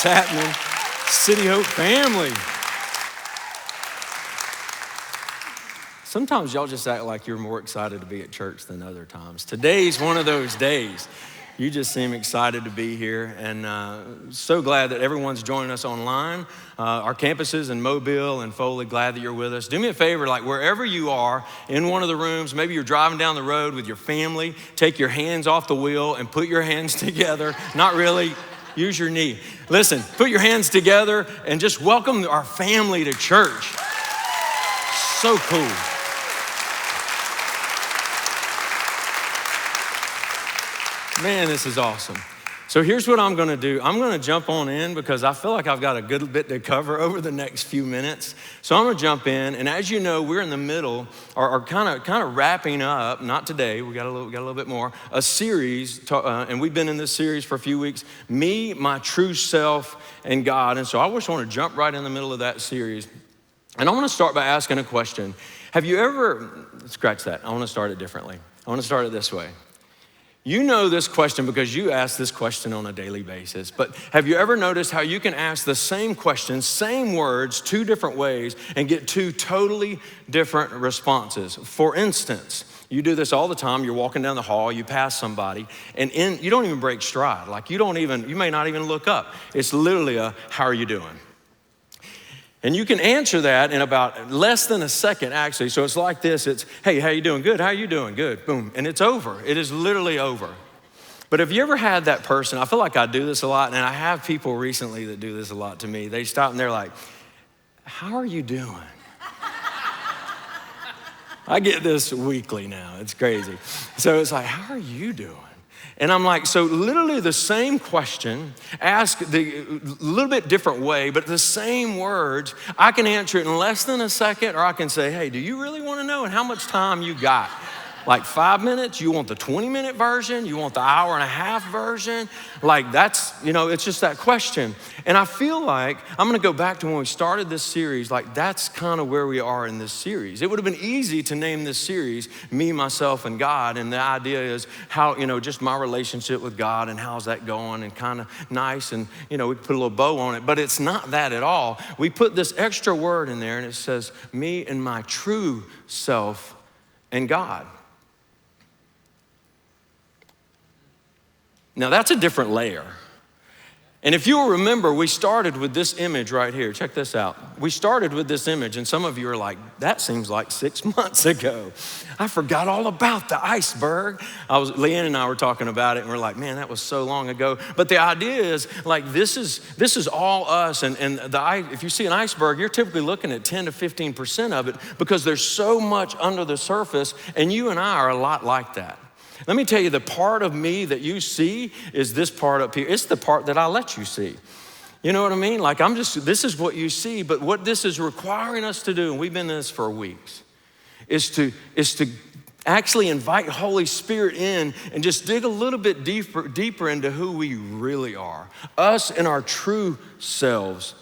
happening? City Hope family. Sometimes y'all just act like you're more excited to be at church than other times. Today's one of those days. You just seem excited to be here, and so glad that everyone's joining us online. Our campuses in Mobile and Foley, glad that you're with us. Do me a favor, like wherever you are, in one of the rooms, maybe you're driving down the road with your family, take your hands off the wheel and put your hands together. Not really, use your knee. Listen, put your hands together and just welcome our family to church. So cool. Man, this is awesome. So here's what I'm gonna do. I'm gonna jump on in because I feel like I've got a good bit to cover over the next few minutes. So I'm gonna jump in, and as you know, we're in the middle, or kind of wrapping up, not today, we got a little bit more, a series, and we've been in this series for a few weeks, Me, My True Self, and God. And so I just wanna jump right in the middle of that series. And I wanna start by asking a question. Have you ever, scratch that, I wanna start it differently. I wanna start it this way. You know this question because you ask this question on a daily basis, but have you ever noticed how you can ask the same question, same words, two different ways and get two totally different responses? For instance, you do this all the time. You're walking down the hall, you pass somebody, and you don't even break stride. Like you may not even look up. It's literally how are you doing? And you can answer that in about less than a second, actually. So it's like this, it's, hey, how you doing? Good, how you doing? Good, boom, and it's over. It is literally over. But have you ever had that person, I feel like I do this a lot, and I have people recently that do this a lot to me. They stop and they're like, how are you doing? I get this weekly now, it's crazy. So it's like, how are you doing? And I'm like, so literally the same question, asked a little bit different way, but the same words, I can answer it in less than a second, or I can say, hey, do you really want to know? And how much time you got? Like 5 minutes? You want the 20-minute version? You want the hour and a half version? Like that's, it's just that question. And I feel like I'm gonna go back to when we started this series, like that's kind of where we are in this series. It would have been easy to name this series, Me, Myself, and God. And the idea is how, just my relationship with God and how's that going and kind of nice. And, we put a little bow on it, but it's not that at all. We put this extra word in there and it says, Me and my true self and God. Now that's a different layer. And if you'll remember, we started with this image right here. Check this out. We started with this image, and some of you are like, that seems like 6 months ago. I forgot all about the iceberg. Leanne and I were talking about it, and we're like, man, that was so long ago. But the idea is, like, this is all us, and if you see an iceberg, you're typically looking at 10 to 15% of it because there's so much under the surface, and you and I are a lot like that. Let me tell you, the part of me that you see is this part up here. It's the part that I let you see. You know what I mean? Like this is what you see, but what this is requiring us to do, and we've been in this for weeks, is to actually invite Holy Spirit in and just dig a little bit deeper into who we really are. Us and our true selves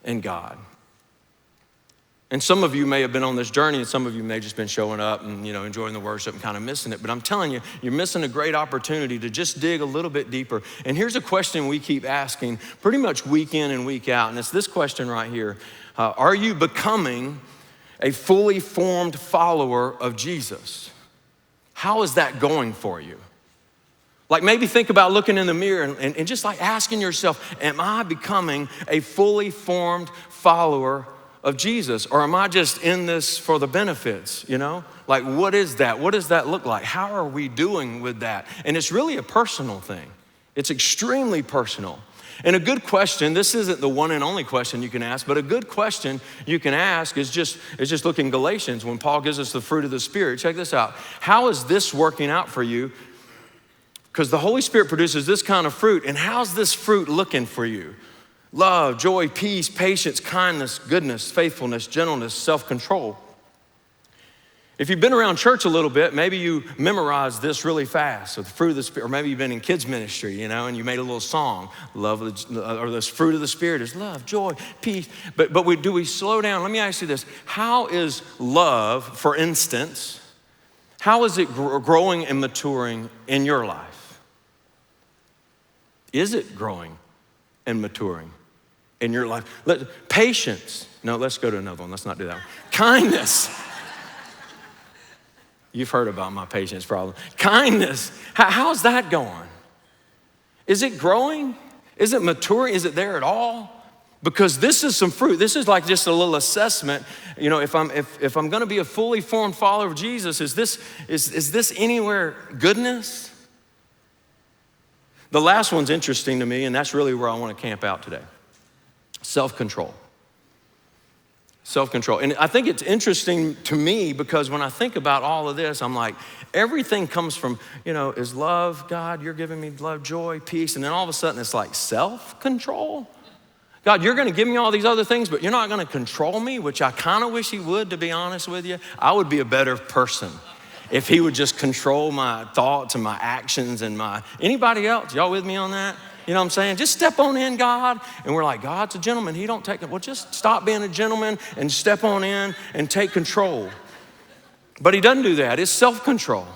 and God. And some of you may have been on this journey, and some of you may have just been showing up and enjoying the worship and kind of missing it. But I'm telling you, you're missing a great opportunity to just dig a little bit deeper. And here's a question we keep asking pretty much week in and week out. And it's this question right here. Are you becoming a fully formed follower of Jesus? How is that going for you? Like maybe think about looking in the mirror and just like asking yourself, am I becoming a fully formed follower of Jesus? Or am I just in this for the benefits, Like what is that? What does that look like? How are we doing with that? And it's really a personal thing. It's extremely personal. And a good question, this isn't the one and only question you can ask, but a good question you can ask is just look in Galatians when Paul gives us the fruit of the Spirit. Check this out. How is this working out for you? Because the Holy Spirit produces this kind of fruit, and how's this fruit looking for you? Love, joy, peace, patience, kindness, goodness, faithfulness, gentleness, self-control. If you've been around church a little bit, maybe you memorized this really fast. So the fruit of the Spirit, or maybe you've been in kids ministry, and you made a little song. Or this fruit of the Spirit is love, joy, peace. But do we slow down? Let me ask you this. How is love, for instance, how is it growing and maturing in your life? Is it growing and maturing in your life. Patience. No, let's go to another one. Let's not do that one. Kindness. You've heard about my patience problem. Kindness. How's that going? Is it growing? Is it maturing? Is it there at all? Because this is some fruit. This is like just a little assessment. You know, if I'm going to be a fully formed follower of Jesus, is this anywhere goodness? The last one's interesting to me, and that's really where I want to camp out today. Self-control. Self-control. And I think it's interesting to me because when I think about all of this, I'm like, everything comes from, is love, God, you're giving me love, joy, peace. And then all of a sudden it's like self-control. God, you're gonna give me all these other things, but you're not gonna control me, which I kind of wish he would, to be honest with you. I would be a better person if he would just control my thoughts and my actions and anybody else? Y'all with me on that? You know what I'm saying? Just step on in, God. And we're like, God's a gentleman. He don't take it. Well, just stop being a gentleman and step on in and take control. But he doesn't do that. It's self-control.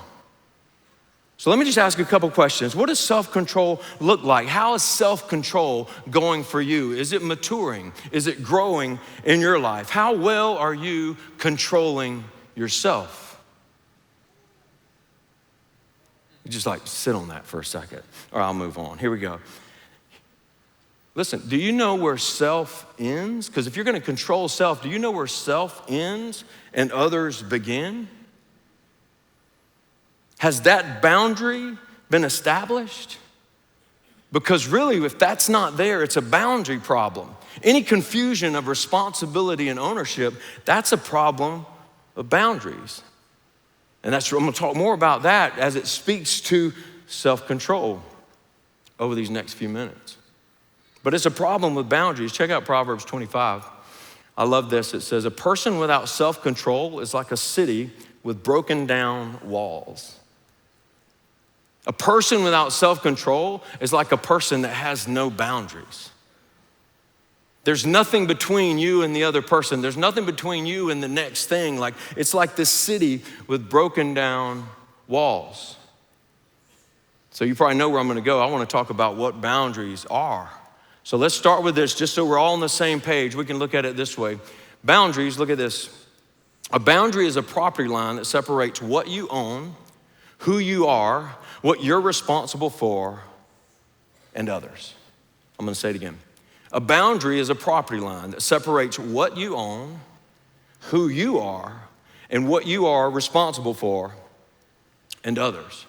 So let me just ask you a couple questions. What does self-control look like? How is self-control going for you? Is it maturing? Is it growing in your life? How well are you controlling yourself? You just like sit on that for a second, or I'll move on. Here we go. Listen, do you know where self ends? Because if you're going to control self, do you know where self ends and others begin? Has that boundary been established? Because really, if that's not there, it's a boundary problem. Any confusion of responsibility and ownership, that's a problem of boundaries. And I'm gonna talk more about that as it speaks to self-control over these next few minutes. But it's a problem with boundaries. Check out Proverbs 25. I love this. It says, a person without self-control is like a city with broken down walls. A person without self-control is like a person that has no boundaries. There's nothing between you and the other person. There's nothing between you and the next thing. It's like this city with broken down walls. So you probably know where I'm gonna go. I wanna talk about what boundaries are. So let's start with this, just so we're all on the same page. We can look at it this way. Boundaries, look at this. A boundary is a property line that separates what you own, who you are, what you're responsible for, and others. I'm gonna say it again. A boundary is a property line that separates what you own, who you are, and what you are responsible for, and others.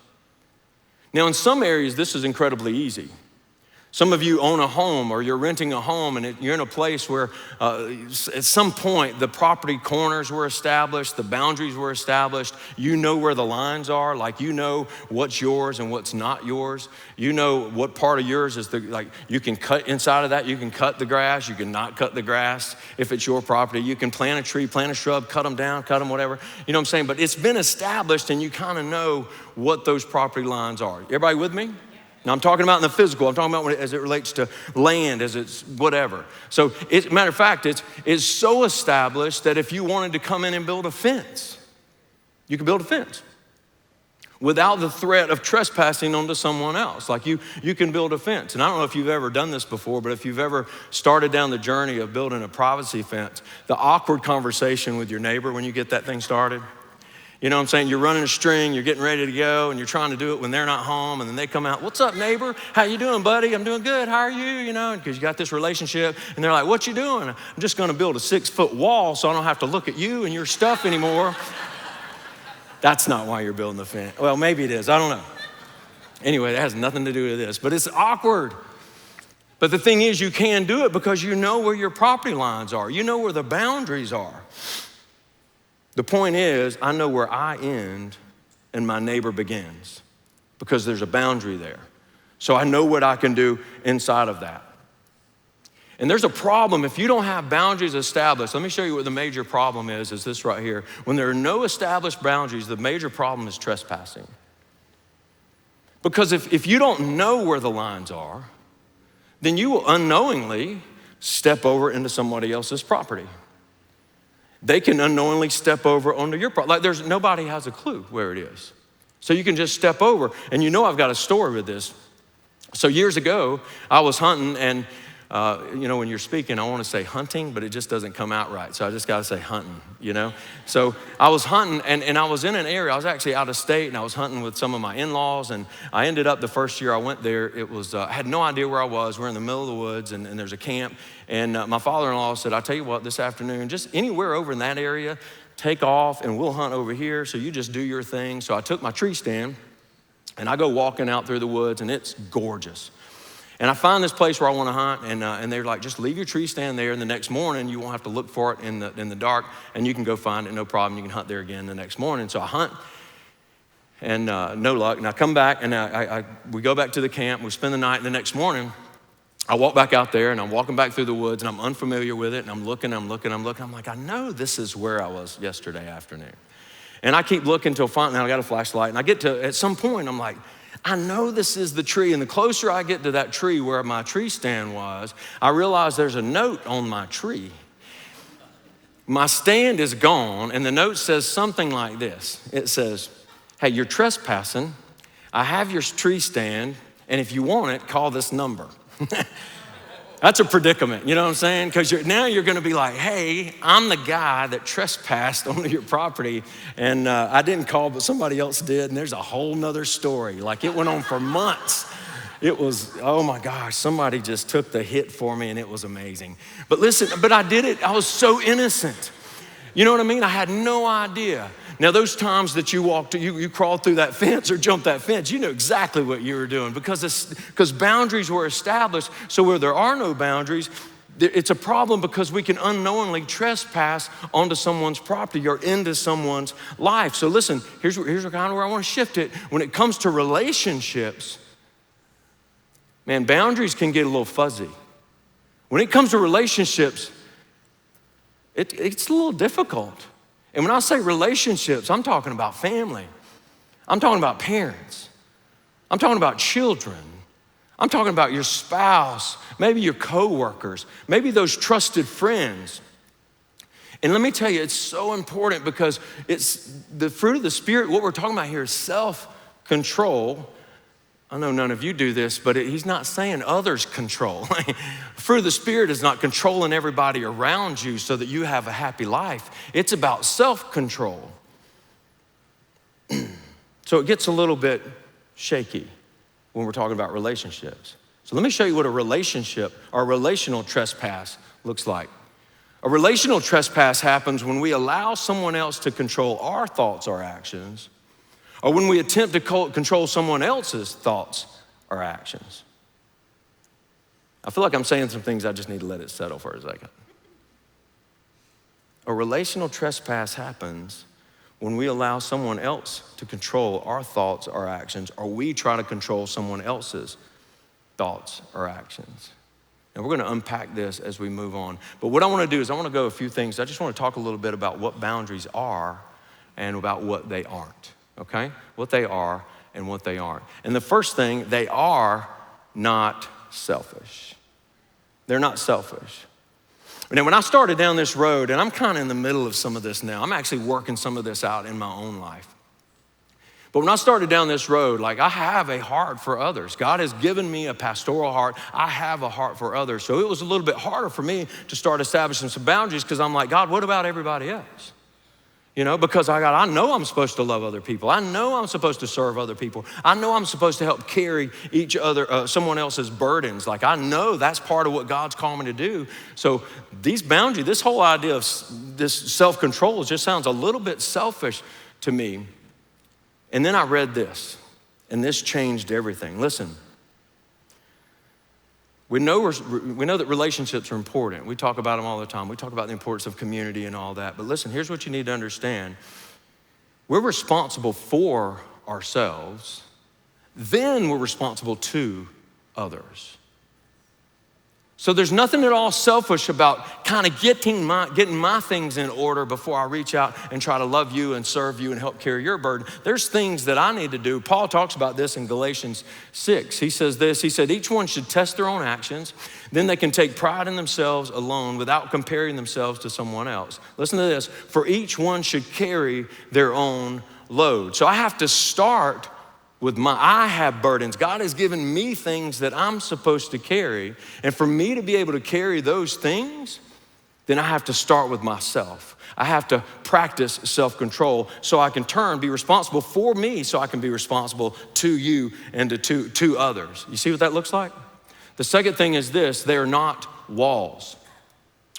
Now, in some areas, this is incredibly easy. Some of you own a home or you're renting a home and you're in a place where at some point the property corners were established, the boundaries were established. You know where the lines are, like you know what's yours and what's not yours. You know what part of yours is you can cut inside of that, you can cut the grass, you can not cut the grass if it's your property. You can plant a tree, plant a shrub, cut them down, cut them, whatever. You know what I'm saying? But it's been established and you kind of know what those property lines are. Everybody with me? Now I'm talking about in the physical, I'm talking about as it relates to land, as it's whatever. So matter of fact, it's so established that if you wanted to come in and build a fence, you could build a fence without the threat of trespassing onto someone else. Like you can build a fence. And I don't know if you've ever done this before, but if you've ever started down the journey of building a privacy fence, the awkward conversation with your neighbor when you get that thing started. You know what I'm saying? You're running a string, you're getting ready to go, and you're trying to do it when they're not home, and then they come out, what's up, neighbor? How you doing, buddy? I'm doing good, how are you? You know, because you got this relationship, and they're like, what you doing? I'm just gonna build a 6-foot wall so I don't have to look at you and your stuff anymore. That's not why you're building the fence. Well, maybe it is, I don't know. Anyway, that has nothing to do with this, but it's awkward. But the thing is, you can do it because you know where your property lines are. You know where the boundaries are. The point is, I know where I end and my neighbor begins because there's a boundary there. So I know what I can do inside of that. And there's a problem if you don't have boundaries established. Let me show you what the major problem is this right here. When there are no established boundaries, the major problem is trespassing. Because if you don't know where the lines are, then you will unknowingly step over into somebody else's property. They can unknowingly step over onto your property. Like nobody has a clue where it is. So you can just step over. And you know I've got a story with this. So years ago, I was hunting and when you're speaking, I want to say hunting, but it just doesn't come out right. So I just got to say hunting. So I was hunting, and I was in an area, I was actually out of state, and I was hunting with some of my in-laws, and I ended up the first year I went there, it was, I had no idea where I was. We're in the middle of the woods, and there's a camp, and my father-in-law said, I'll tell you what, this afternoon, just anywhere over in that area, take off, and we'll hunt over here, so you just do your thing. So I took my tree stand, and I go walking out through the woods, and it's gorgeous. And I find this place where I want to hunt, and they're like, just leave your tree stand there, and the next morning you won't have to look for it in the dark, and you can go find it, no problem. You can hunt there again the next morning. So I hunt, and no luck. And I come back, and we go back to the camp. We spend the night, and the next morning I walk back out there, and I'm walking back through the woods, and I'm unfamiliar with it, and I'm looking. I'm like, I know this is where I was yesterday afternoon. And I keep looking till finally I got a flashlight, and I get to, at some point, I'm like, I know this is the tree. And the closer I get to that tree where my tree stand was, I realize there's a note on my tree. My stand is gone, and the note says something like this. It says, hey, you're trespassing. I have your tree stand, and if you want it, call this number. That's a predicament, you know what I'm saying? Because now you're gonna be like, hey, I'm the guy that trespassed onto your property, and I didn't call, but somebody else did, and there's a whole nother story. Like, it went on for months. It was, oh my gosh, somebody just took the hit for me, and it was amazing. But listen, I did it, I was so innocent. You know what I mean? I had no idea. Now, those times that you crawled through that fence or jumped that fence, you know exactly what you were doing because boundaries were established. So where there are no boundaries, it's a problem because we can unknowingly trespass onto someone's property or into someone's life. So listen, here's kind of where I want to shift it. When it comes to relationships, man, boundaries can get a little fuzzy. When it comes to relationships, it's a little difficult. And when I say relationships, I'm talking about family. I'm talking about parents. I'm talking about children. I'm talking about your spouse, maybe your coworkers, maybe those trusted friends. And let me tell you, it's so important because it's the fruit of the Spirit. What we're talking about here is self-control. I know none of you do this, but he's not saying others control. Fruit of the Spirit is not controlling everybody around you so that you have a happy life. It's about self-control. So it gets a little bit shaky when we're talking about relationships. So let me show you what a relationship or a relational trespass looks like. A relational trespass happens when we allow someone else to control our thoughts or actions, or when we attempt to control someone else's thoughts or actions. I feel like I'm saying some things, I just need to let it settle for a second. A relational trespass happens when we allow someone else to control our thoughts or actions, or we try to control someone else's thoughts or actions. And we're gonna unpack this as we move on. But what I wanna do is I wanna go a few things. I just wanna talk a little bit about what boundaries are and about what they aren't. Okay? What they are and what they aren't. And the first thing, they are not selfish. They're not selfish. Now, when I started down this road, and I'm kind of in the middle of some of this now, I'm actually working some of this out in my own life. But when I started down this road, like, I have a heart for others. God has given me a pastoral heart. I have a heart for others. So it was a little bit harder for me to start establishing some boundaries because I'm like, God, what about everybody else? Because I know I'm supposed to love other people. I know I'm supposed to serve other people. I know I'm supposed to help carry someone else's burdens. Like, I know that's part of what God's called me to do. So these boundaries, this whole idea of this self-control just sounds a little bit selfish to me. And then I read this, and this changed everything. Listen. We know that relationships are important. We talk about them all the time. We talk about the importance of community and all that. But listen, here's what you need to understand. We're responsible for ourselves, then we're responsible to others. So there's nothing at all selfish about kind of getting my things in order before I reach out and try to love you and serve you and help carry your burden. There's things that I need to do. Paul talks about this in Galatians 6. He says this, he said, each one should test their own actions. Then they can take pride in themselves alone without comparing themselves to someone else. Listen to this, for each one should carry their own load. So I have to start I have burdens. God has given me things that I'm supposed to carry. And for me to be able to carry those things, then I have to start with myself. I have to practice self-control so I can be responsible for me, so I can be responsible to you and to others. You see what that looks like? The second thing is this: they are not walls.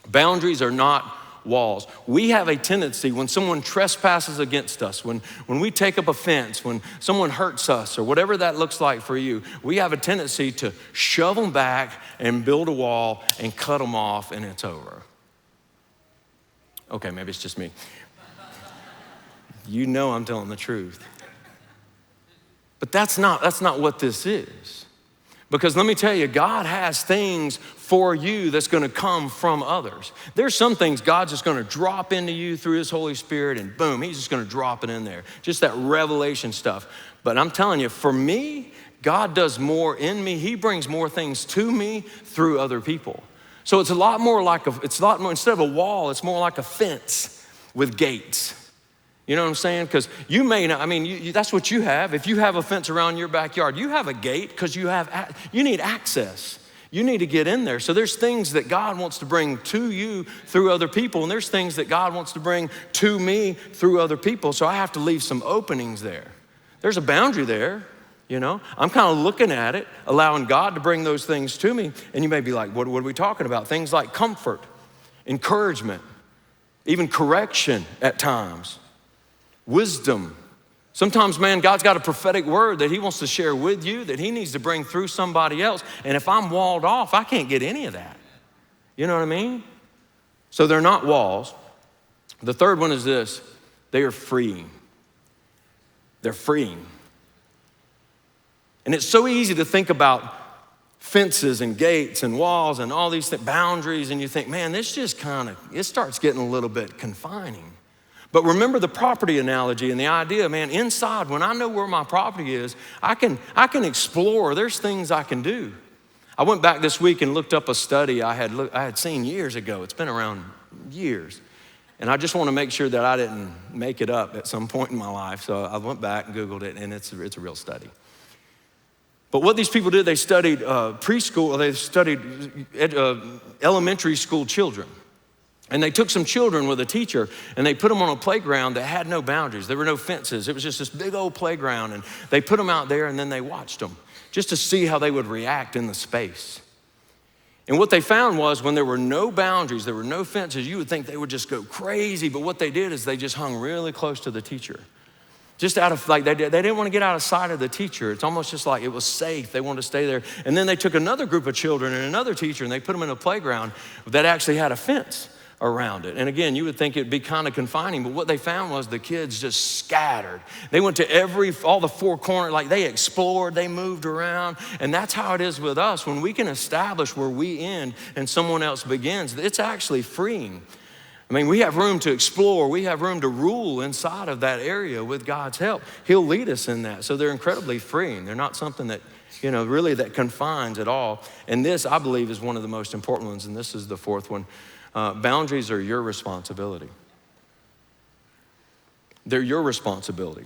Boundaries are not walls. We have a tendency when someone trespasses against us, when we take up offense, when someone hurts us, or whatever that looks like for you, we have a tendency to shove them back and build a wall and cut them off, and it's over. Okay, maybe it's just me. You know I'm telling the truth. But that's not what this is. Because let me tell you, God has things for you that's gonna come from others. There's some things God's just gonna drop into you through His Holy Spirit, and boom, He's just gonna drop it in there. Just that revelation stuff. But I'm telling you, for me, God does more in me. He brings more things to me through other people. So it's a lot more, instead of a wall, it's more like a fence with gates. You know what I'm saying? Because you may not, that's what you have. If you have a fence around your backyard, you have a gate because you need access. You need to get in there. So there's things that God wants to bring to you through other people, and there's things that God wants to bring to me through other people. So I have to leave some openings there. There's a boundary there, you know? I'm kind of looking at it, allowing God to bring those things to me. And you may be like, what are we talking about? Things like comfort, encouragement, even correction at times. Wisdom. Sometimes, man, God's got a prophetic word that He wants to share with you, that He needs to bring through somebody else. And if I'm walled off, I can't get any of that. You know what I mean? So they're not walls. The third one is this: they are freeing. They're freeing. And it's so easy to think about fences and gates and walls and all these boundaries, and you think, man, this just it starts getting a little bit confining. But remember the property analogy and the idea, man, inside, when I know where my property is, I can explore. There's things I can do. I went back this week and looked up a study I had seen years ago. It's been around years. And I just want to make sure that I didn't make it up at some point in my life. So I went back and Googled it, and it's a real study. But what these people did, they studied elementary school children. And they took some children with a teacher and they put them on a playground that had no boundaries. There were no fences. It was just this big old playground, and they put them out there and then they watched them just to see how they would react in the space. And what they found was when there were no boundaries, there were no fences, you would think they would just go crazy. But what they did is they just hung really close to the teacher. Just out of, they didn't want to get out of sight of the teacher. It's almost just like it was safe. They wanted to stay there. And then they took another group of children and another teacher and they put them in a playground that actually had a fence around it. And again, you would think it'd be kind of confining, but what they found was the kids just scattered. They went to all the four corners, like they explored, they moved around. And that's how it is with us. When we can establish where we end and someone else begins, it's actually freeing. I mean, we have room to explore. We have room to rule inside of that area with God's help. He'll lead us in that. So they're incredibly freeing. They're not something that, really that confines at all. And this, I believe, is one of the most important ones. And this is the fourth one. Boundaries are your responsibility. They're your responsibility.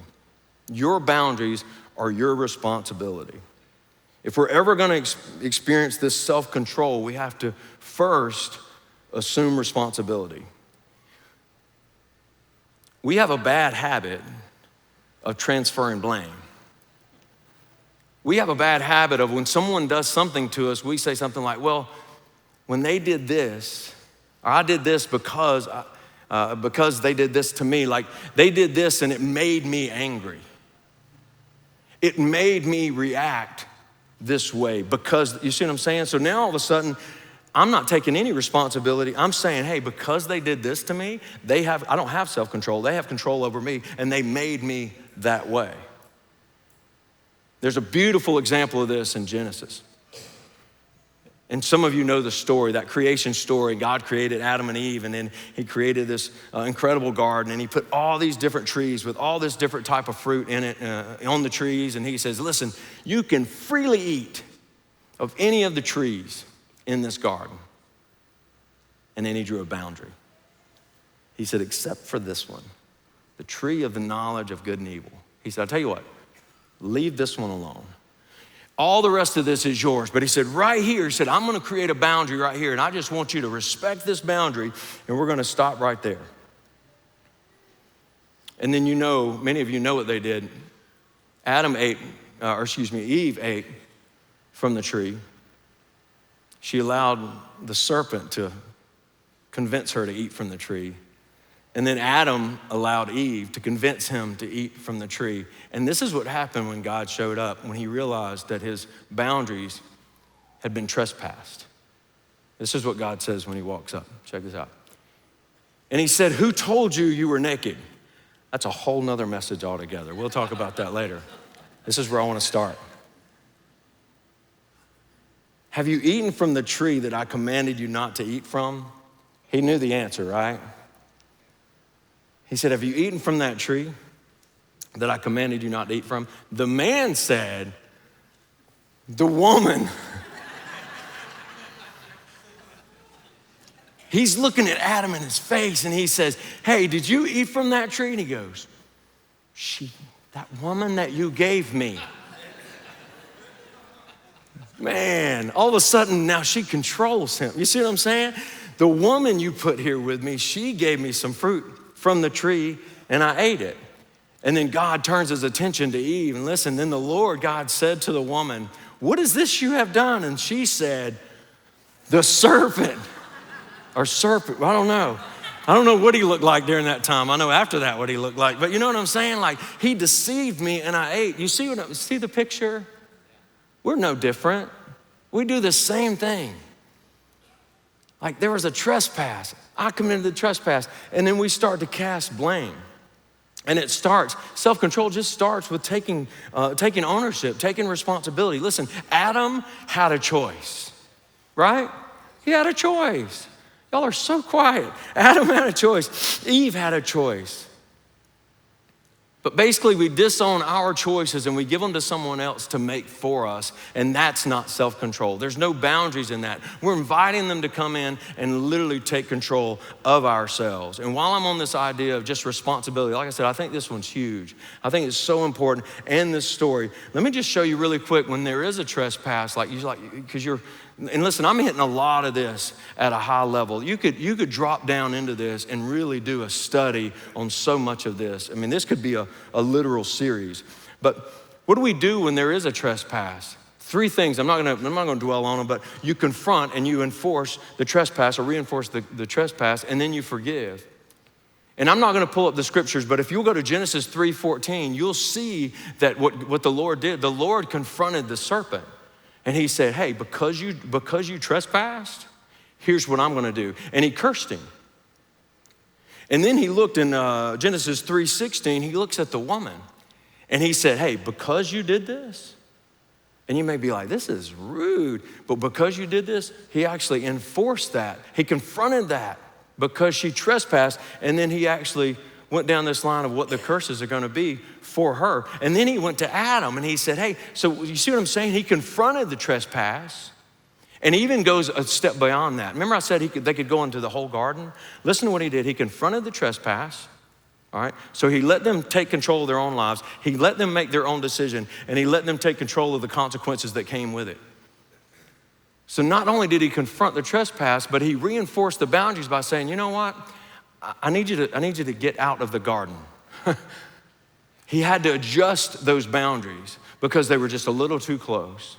Your boundaries are your responsibility. If we're ever going to experience this self-control, we have to first assume responsibility. We have a bad habit of transferring blame. We have a bad habit of when someone does something to us, we say something like, well, when they did this, or I did this because they did this to me. Like they did this and it made me angry. It made me react this way because, you see what I'm saying? So now all of a sudden, I'm not taking any responsibility. I'm saying, hey, because they did this to me, I don't have self-control. They have control over me and they made me that way. There's a beautiful example of this in Genesis. And some of you know the story, that creation story. God created Adam and Eve, and then He created this incredible garden, and He put all these different trees with all this different type of fruit in it on the trees. And He says, listen, you can freely eat of any of the trees in this garden. And then He drew a boundary. He said, except for this one, the tree of the knowledge of good and evil. He said, I'll tell you what, Leave this one alone. All the rest of this is yours. But he said, right here, he said, I'm gonna create a boundary right here, and I just want you to respect this boundary, and we're gonna stop right there. And then many of you know what they did. Eve ate from the tree. She allowed the serpent to convince her to eat from the tree. And then Adam allowed Eve to convince him to eat from the tree. And this is what happened when God showed up, when he realized that his boundaries had been trespassed. This is what God says when he walks up. Check this out. And he said, who told you you were naked? That's a whole nother message altogether. We'll talk about that later. This is where I want to start. Have you eaten from the tree that I commanded you not to eat from? He knew the answer, right? He said, have you eaten from that tree that I commanded you not to eat from? The man said, the woman. He's looking at Adam in his face and he says, hey, did you eat from that tree? And he goes, that woman that you gave me. Man, all of a sudden now she controls him. You see what I'm saying? The woman you put here with me, she gave me some fruit from the tree and I ate it. And then God turns his attention to Eve. And listen, then the Lord God said to the woman, what is this you have done? And she said, the serpent, or serpent, I don't know. I don't know what he looked like during that time. I know after that what he looked like. But you know what I'm saying? Like, he deceived me and I ate. You see the picture? We're no different. We do the same thing. Like, there was a trespass. I committed the trespass. And then we start to cast blame. And it starts, self-control just starts with taking ownership, taking responsibility. Listen, Adam had a choice, right? He had a choice. Y'all are so quiet. Adam had a choice. Eve had a choice. But basically, we disown our choices and we give them to someone else to make for us, and that's not self-control. There's no boundaries in that. We're inviting them to come in and literally take control of ourselves. And while I'm on this idea of just responsibility, like I said, I think this one's huge. I think it's so important, and this story. Let me just show you really quick when there is a trespass, and listen, I'm hitting a lot of this at a high level. You could drop down into this and really do a study on so much of this. I mean, this could be a literal series. But what do we do when there is a trespass? 3 things. I'm not gonna dwell on them, but you confront and you enforce the trespass or reinforce the trespass, and then you forgive. And I'm not gonna pull up the scriptures, but if you'll go to Genesis 3:14, you'll see that what the Lord did. The Lord confronted the serpent. And he said, hey, because you trespassed, here's what I'm gonna do. And he cursed him. And then he looked in Genesis 3:16, he looks at the woman. And he said, hey, because you did this, and you may be like, this is rude, but because you did this, he actually enforced that. He confronted that because she trespassed, and then he actually went down this line of what the curses are gonna be for her. And then he went to Adam and he said, hey, so you see what I'm saying? He confronted the trespass, and he even goes a step beyond that. Remember I said they could go into the whole garden? Listen to what he did. He confronted the trespass, all right? So he let them take control of their own lives. He let them make their own decision, and he let them take control of the consequences that came with it. So not only did he confront the trespass, but he reinforced the boundaries by saying, you know what? I need you to get out of the garden. He had to adjust those boundaries because they were just a little too close.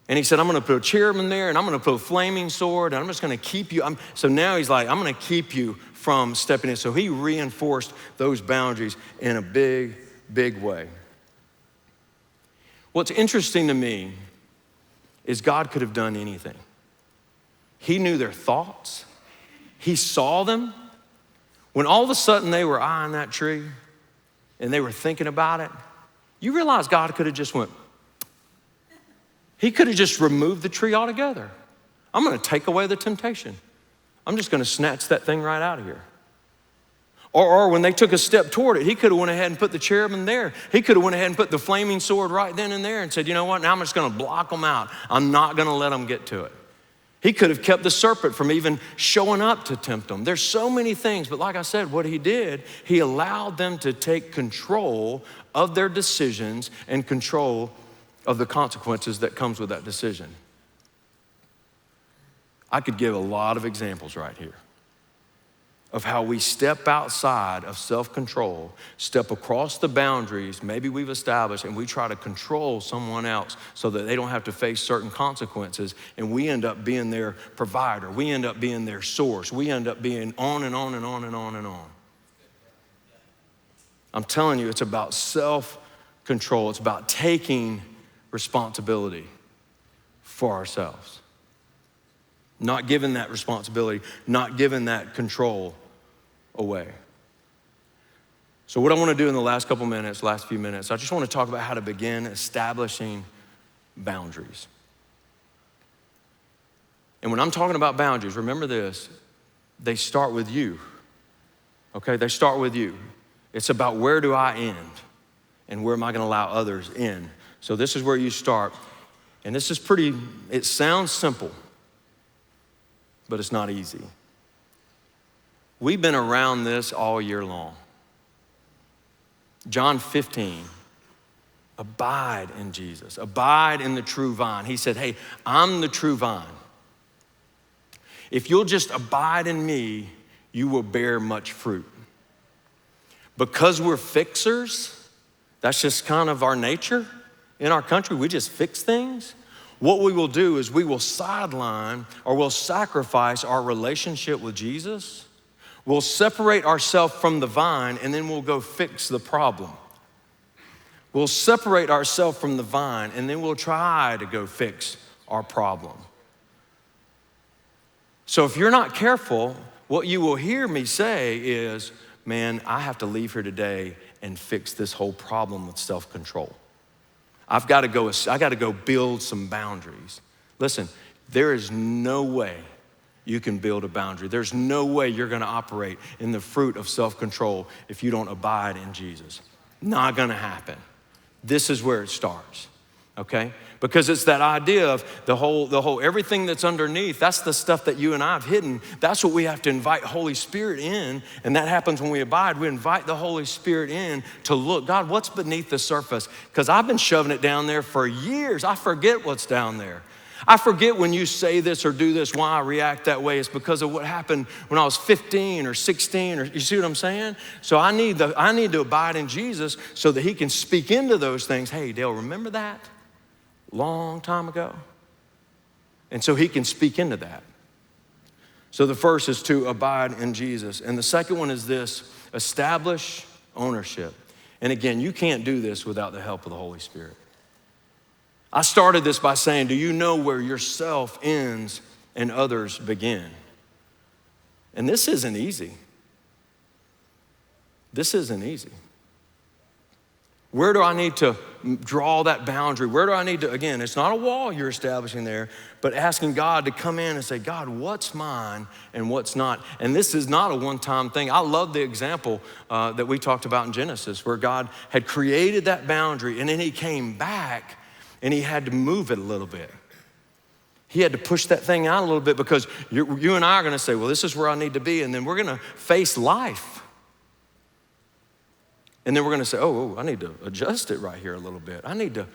And he said, I'm gonna put a cherubim there, and I'm gonna put a flaming sword, and I'm just gonna keep you. So now he's like, I'm gonna keep you from stepping in. So he reinforced those boundaries in a big, big way. What's interesting to me is God could have done anything. He knew their thoughts. He saw them. When all of a sudden they were eyeing that tree and they were thinking about it, you realize God could have just went, he could have just removed the tree altogether. I'm gonna take away the temptation. I'm just gonna snatch that thing right out of here. Or when they took a step toward it, he could have went ahead and put the cherubim there. He could have went ahead and put the flaming sword right then and there and said, you know what, now I'm just gonna block them out. I'm not gonna let them get to it. He could have kept the serpent from even showing up to tempt them. There's so many things, but like I said, what he did, he allowed them to take control of their decisions and control of the consequences that comes with that decision. I could give a lot of examples right here of how we step outside of self-control, step across the boundaries maybe we've established, and we try to control someone else so that they don't have to face certain consequences, and we end up being their provider. We end up being their source. We end up being on and on and on and on and on. I'm telling you, it's about self-control. It's about taking responsibility for ourselves. Not giving that responsibility, not giving that control away. So what I want to do in the last few minutes, I just want to talk about how to begin establishing boundaries. And when I'm talking about boundaries, remember this, they start with you, okay? They start with you. It's about where do I end and where am I going to allow others in? So this is where you start. And this is it sounds simple, but it's not easy. We've been around this all year long. John 15, abide in Jesus, abide in the true vine. He said, hey, I'm the true vine. If you'll just abide in me, you will bear much fruit. Because we're fixers, that's just kind of our nature in our country. We just fix things. What we will do is we will sideline or we'll sacrifice our relationship with Jesus. We'll separate ourselves from the vine and then we'll go fix the problem. We'll separate ourselves from the vine and then we'll try to go fix our problem. So if you're not careful, what you will hear me say is, man, I have to leave here today and fix this whole problem with self-control. I got to go build some boundaries. Listen, there is no way you can build a boundary. There's no way you're going to operate in the fruit of self-control if you don't abide in Jesus. Not going to happen. This is where it starts, okay? Because it's that idea of the whole everything that's underneath, that's the stuff that you and I have hidden. That's what we have to invite Holy Spirit in, and that happens when we abide. We invite the Holy Spirit in to look, God, what's beneath the surface? Because I've been shoving it down there for years. I forget what's down there. I forget when you say this or do this, why I react that way. It's because of what happened when I was 15 or 16, or you see what I'm saying? So I need to abide in Jesus so that he can speak into those things. Hey, Dale, remember that? Long time ago. And so he can speak into that. So the first is to abide in Jesus. And the second one is this, establish ownership. And again, you can't do this without the help of the Holy Spirit. I started this by saying, do you know where yourself ends and others begin? And this isn't easy. This isn't easy. Where do I need to draw that boundary? Where do I need to, again, it's not a wall you're establishing there, but asking God to come in and say, God, what's mine and what's not? And this is not a one-time thing. I love the example that we talked about in Genesis where God had created that boundary and then he came back and he had to move it a little bit. He had to push that thing out a little bit because you and I are gonna say, well, this is where I need to be, and then we're gonna face life. And then we're gonna say, oh, I need to adjust it right here a little bit. I need to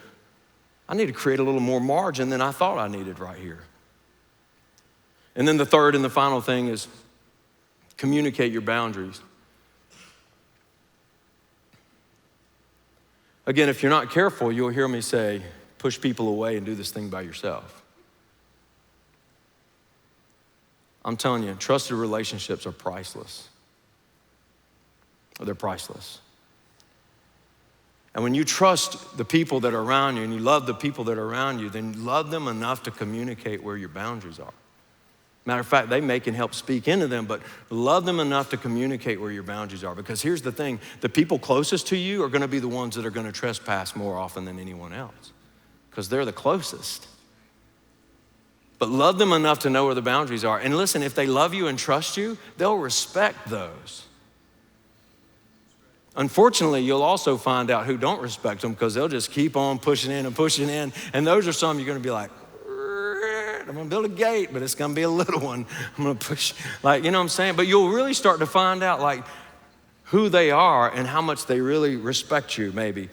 create a little more margin than I thought I needed right here. And then the third and the final thing is communicate your boundaries. Again, if you're not careful, you'll hear me say, push people away and do this thing by yourself. I'm telling you, trusted relationships are priceless. They're priceless. And when you trust the people that are around you and you love the people that are around you, then love them enough to communicate where your boundaries are. Matter of fact, they may can help speak into them, but love them enough to communicate where your boundaries are. Because here's the thing, the people closest to you are gonna be the ones that are gonna trespass more often than anyone else because they're the closest. But love them enough to know where the boundaries are. And listen, if they love you and trust you, they'll respect those. Unfortunately, you'll also find out who don't respect them because they'll just keep on pushing in. And those are some you're gonna be like, I'm gonna build a gate, but it's gonna be a little one. I'm gonna push, like, you know what I'm saying? But you'll really start to find out like who they are and how much they really respect you, maybe.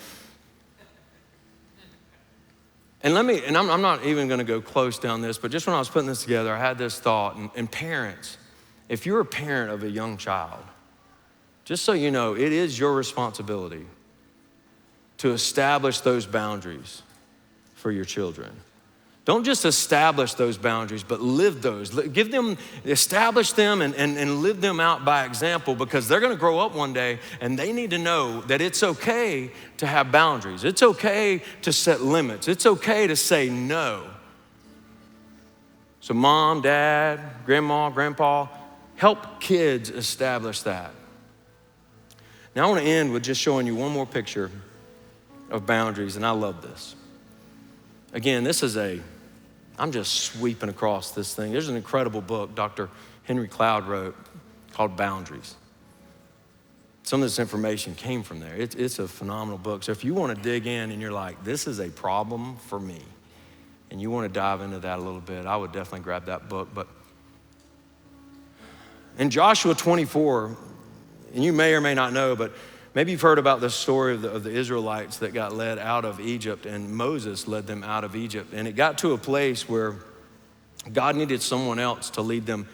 And I'm not even gonna go close down this, but just when I was putting this together, I had this thought, and parents, if you're a parent of a young child, just so you know, it is your responsibility to establish those boundaries for your children. Don't just establish those boundaries, but live those. Establish them and live them out by example, because they're gonna grow up one day and they need to know that it's okay to have boundaries. It's okay to set limits. It's okay to say no. So mom, dad, grandma, grandpa, help kids establish that. Now I wanna end with just showing you one more picture of boundaries, and I love this. Again, I'm just sweeping across this thing. There's an incredible book Dr. Henry Cloud wrote called Boundaries. Some of this information came from there. It's a phenomenal book. So if you want to dig in and you're like, this is a problem for me, and you want to dive into that a little bit, I would definitely grab that book. But in Joshua 24, and you may or may not know, but maybe you've heard about the story of the Israelites that got led out of Egypt, and Moses led them out of Egypt. And it got to a place where God needed someone else to lead them,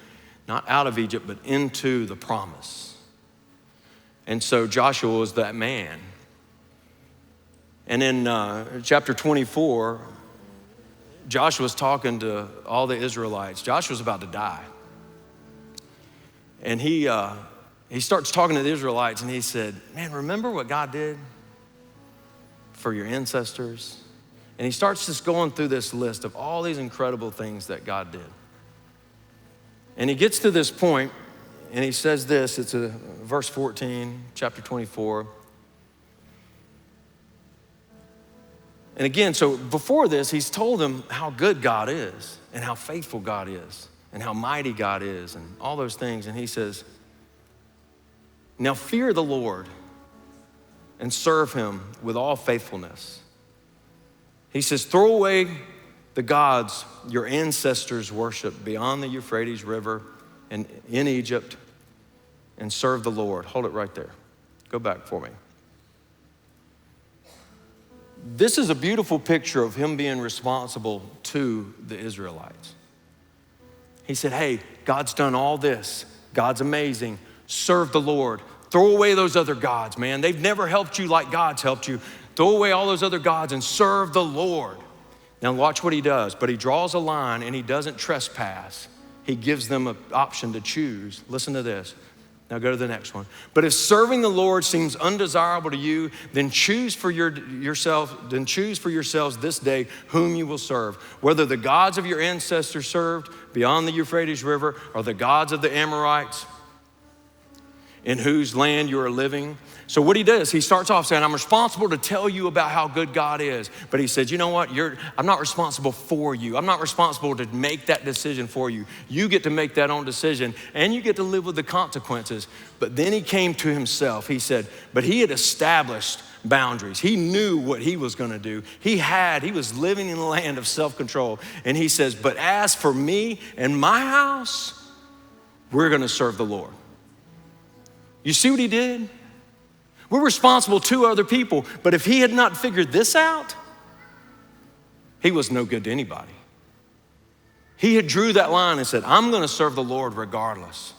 not out of Egypt, but into the promise. And so Joshua was that man. And in chapter 24, Joshua's talking to all the Israelites. Joshua's about to die. And he starts talking to the Israelites, and he said, man, remember what God did for your ancestors? And he starts just going through this list of all these incredible things that God did. And he gets to this point, and he says this, it's verse 14, chapter 24. And again, so before this, he's told them how good God is, and how faithful God is, and how mighty God is, and all those things. And he says, now fear the Lord and serve him with all faithfulness. He says, throw away the gods your ancestors worshiped beyond the Euphrates River and in Egypt, and serve the Lord. Hold it right there. Go back for me. This is a beautiful picture of him being responsible to the Israelites. He said, hey, God's done all this. God's amazing. Serve the Lord. Throw away those other gods, man. They've never helped you like God's helped you. Throw away all those other gods and serve the Lord. Now watch what he does. But he draws a line and he doesn't trespass. He gives them an option to choose. Listen to this. Now go to the next one. But if serving the Lord seems undesirable to you, then choose for yourselves this day whom you will serve. Whether the gods of your ancestors served beyond the Euphrates River, or the gods of the Amorites in whose land you are living. So what he does, he starts off saying, I'm responsible to tell you about how good God is. But he says, you know what? I'm not responsible for you. I'm not responsible to make that decision for you. You get to make that own decision, and you get to live with the consequences. But then he came to himself. He said, but he had established boundaries. He knew what he was gonna do. He was living in the land of self-control. And he says, but as for me and my house, we're gonna serve the Lord. You see what he did? We're responsible to other people, but if he had not figured this out, he was no good to anybody. He had drew that line and said, I'm gonna serve the Lord regardless.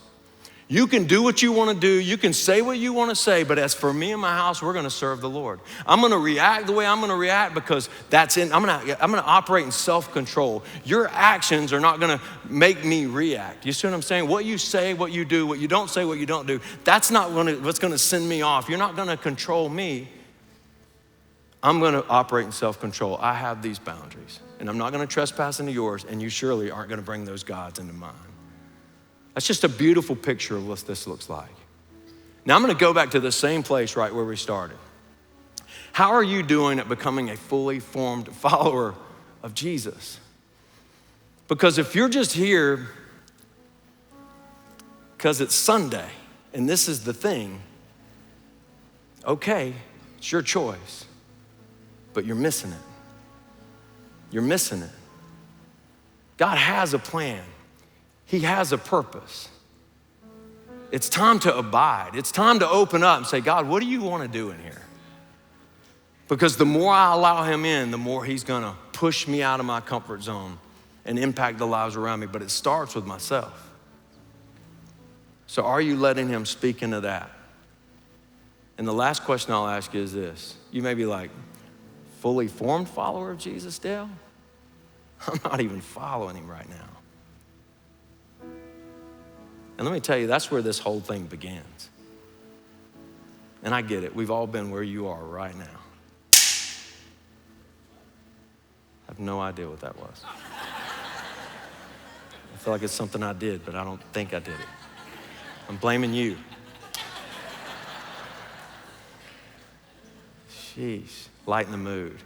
You can do what you wanna do, you can say what you wanna say, but as for me and my house, we're gonna serve the Lord. I'm gonna react the way I'm gonna react because I'm gonna operate in self-control. Your actions are not gonna make me react. You see what I'm saying? What you say, what you do, what you don't say, what you don't do, that's not what's gonna send me off. You're not gonna control me. I'm gonna operate in self-control. I have these boundaries, and I'm not gonna trespass into yours, and you surely aren't gonna bring those gods into mine. That's just a beautiful picture of what this looks like. Now I'm gonna go back to the same place right where we started. How are you doing at becoming a fully formed follower of Jesus? Because if you're just here because it's Sunday and this is the thing, okay, it's your choice, but you're missing it. You're missing it. God has a plan. He has a purpose. It's time to abide. It's time to open up and say, God, what do you want to do in here? Because the more I allow him in, the more he's gonna push me out of my comfort zone and impact the lives around me. But it starts with myself. So are you letting him speak into that? And the last question I'll ask you is this. You may be like, fully formed follower of Jesus, Dale? I'm not even following him right now. And let me tell you, that's where this whole thing begins. And I get it. We've all been where you are right now. I have no idea what that was. I feel like it's something I did, but I don't think I did it. I'm blaming you. Sheesh, lighten the mood.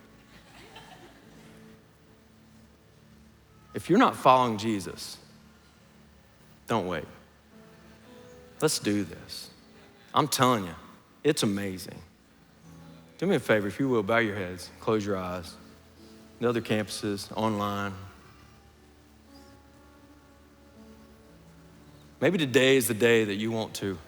If you're not following Jesus, don't wait. Let's do this. I'm telling you, it's amazing. Do me a favor, if you will, bow your heads, close your eyes. The other campuses, online. Maybe today is the day that you want to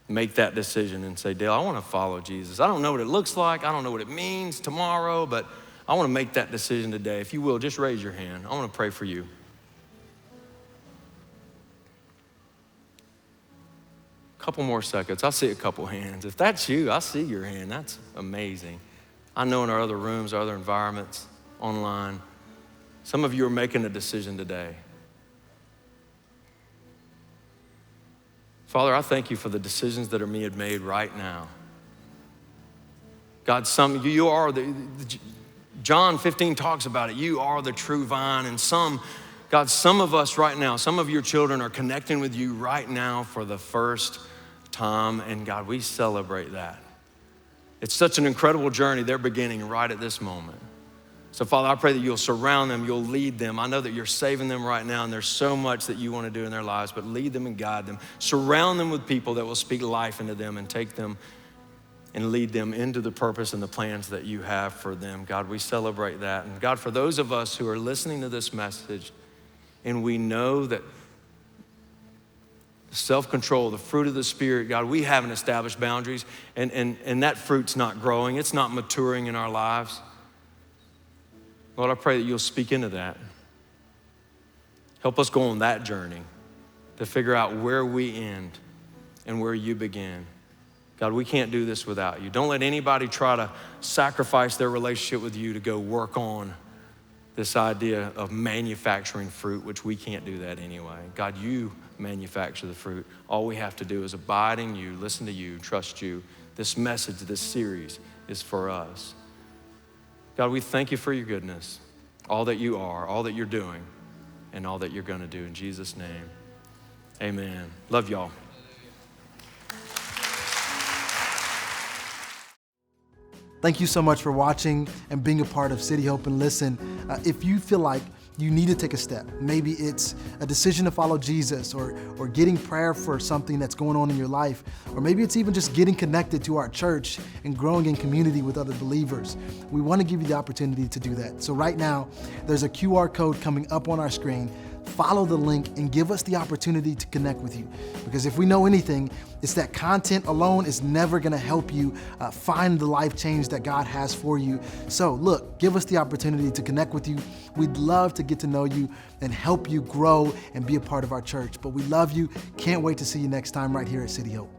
make that decision and say, Dale, I want to follow Jesus. I don't know what it looks like. I don't know what it means tomorrow, but I want to make that decision today. If you will, just raise your hand. I want to pray for you. Couple more seconds. I see a couple hands. If that's you, I see your hand. That's amazing. I know in our other rooms, our other environments, online, some of you are making a decision today. Father, I thank you for the decisions that are being made right now. God, you are John 15 talks about it. You are the true vine. And God, some of us right now, some of your children are connecting with you right now for the first time. And God, we celebrate that. It's such an incredible journey they're beginning right at this moment. So Father, I pray that you'll surround them, you'll lead them. I know that you're saving them right now and there's so much that you want to do in their lives, but lead them and guide them. Surround them with people that will speak life into them and take them and lead them into the purpose and the plans that you have for them. God, we celebrate that. And God, for those of us who are listening to this message and we know that self-control, the fruit of the Spirit, God, we haven't established boundaries and that fruit's not growing, it's not maturing in our lives. Lord, I pray that you'll speak into that. Help us go on that journey to figure out where we end and where you begin. God, we can't do this without you. Don't let anybody try to sacrifice their relationship with you to go work on this idea of manufacturing fruit, which we can't do that anyway. God, you manufacture the fruit. All we have to do is abide in you, listen to you, trust you. This message, this series is for us. God, we thank you for your goodness, all that you are, all that you're doing, and all that you're gonna do. In Jesus' name, amen. Love y'all. Thank you so much for watching and being a part of City Hope. And listen, if you feel like you need to take a step, maybe it's a decision to follow Jesus or getting prayer for something that's going on in your life, or maybe it's even just getting connected to our church and growing in community with other believers, we want to give you the opportunity to do that. So right now, there's a QR code coming up on our screen. Follow the link and give us the opportunity to connect with you. Because if we know anything, it's that content alone is never gonna help you find the life change that God has for you. So look, give us the opportunity to connect with you. We'd love to get to know you and help you grow and be a part of our church. But we love you. Can't wait to see you next time right here at City Hope.